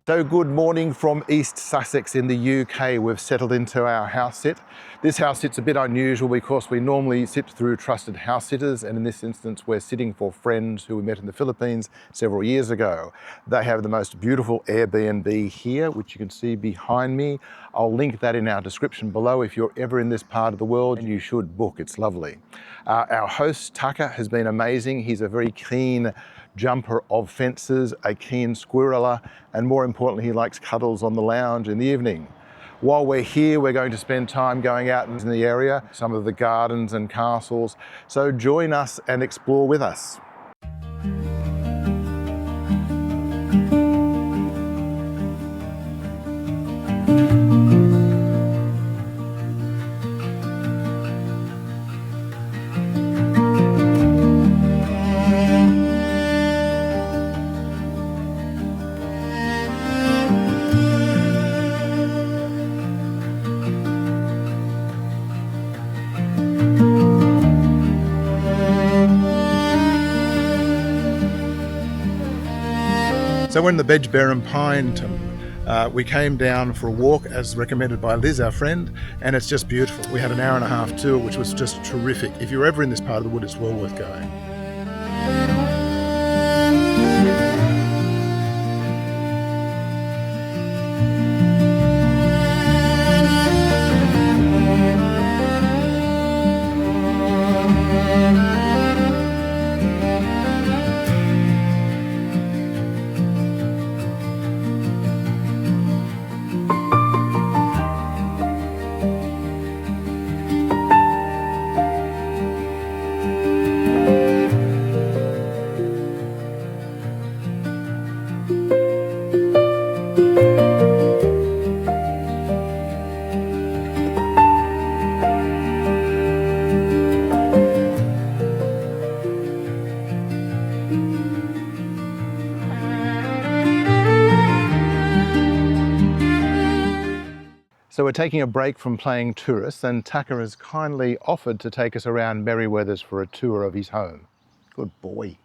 So good morning from East Sussex in the UK. We've settled into our house sit. This house sit's a bit unusual because we normally sit through trusted house sitters, and in this instance we're sitting for friends who we met in the Philippines several years ago. They have the most beautiful Airbnb here, which you can see behind me. I'll link that in our description below if you're ever in this part of the world, and you should book, it's lovely. Our host Tucker has been amazing. He's a very keen jumper of fences, a keen squirreler, and more importantly, he likes cuddles on the lounge in the evening. While we're here, we're going to spend time going out in the area, some of the gardens and castles. So join us and explore with us. So we're in the Bedgebury and Pinetum. We came down for a walk as recommended by Liz, our friend, and it's just beautiful. We had an hour and a half tour, which was just terrific. If you're ever in this part of the wood, it's well worth going. So we're taking a break from playing tourists, and Tucker has kindly offered to take us around Merryweathers for a tour of his home. Good boy.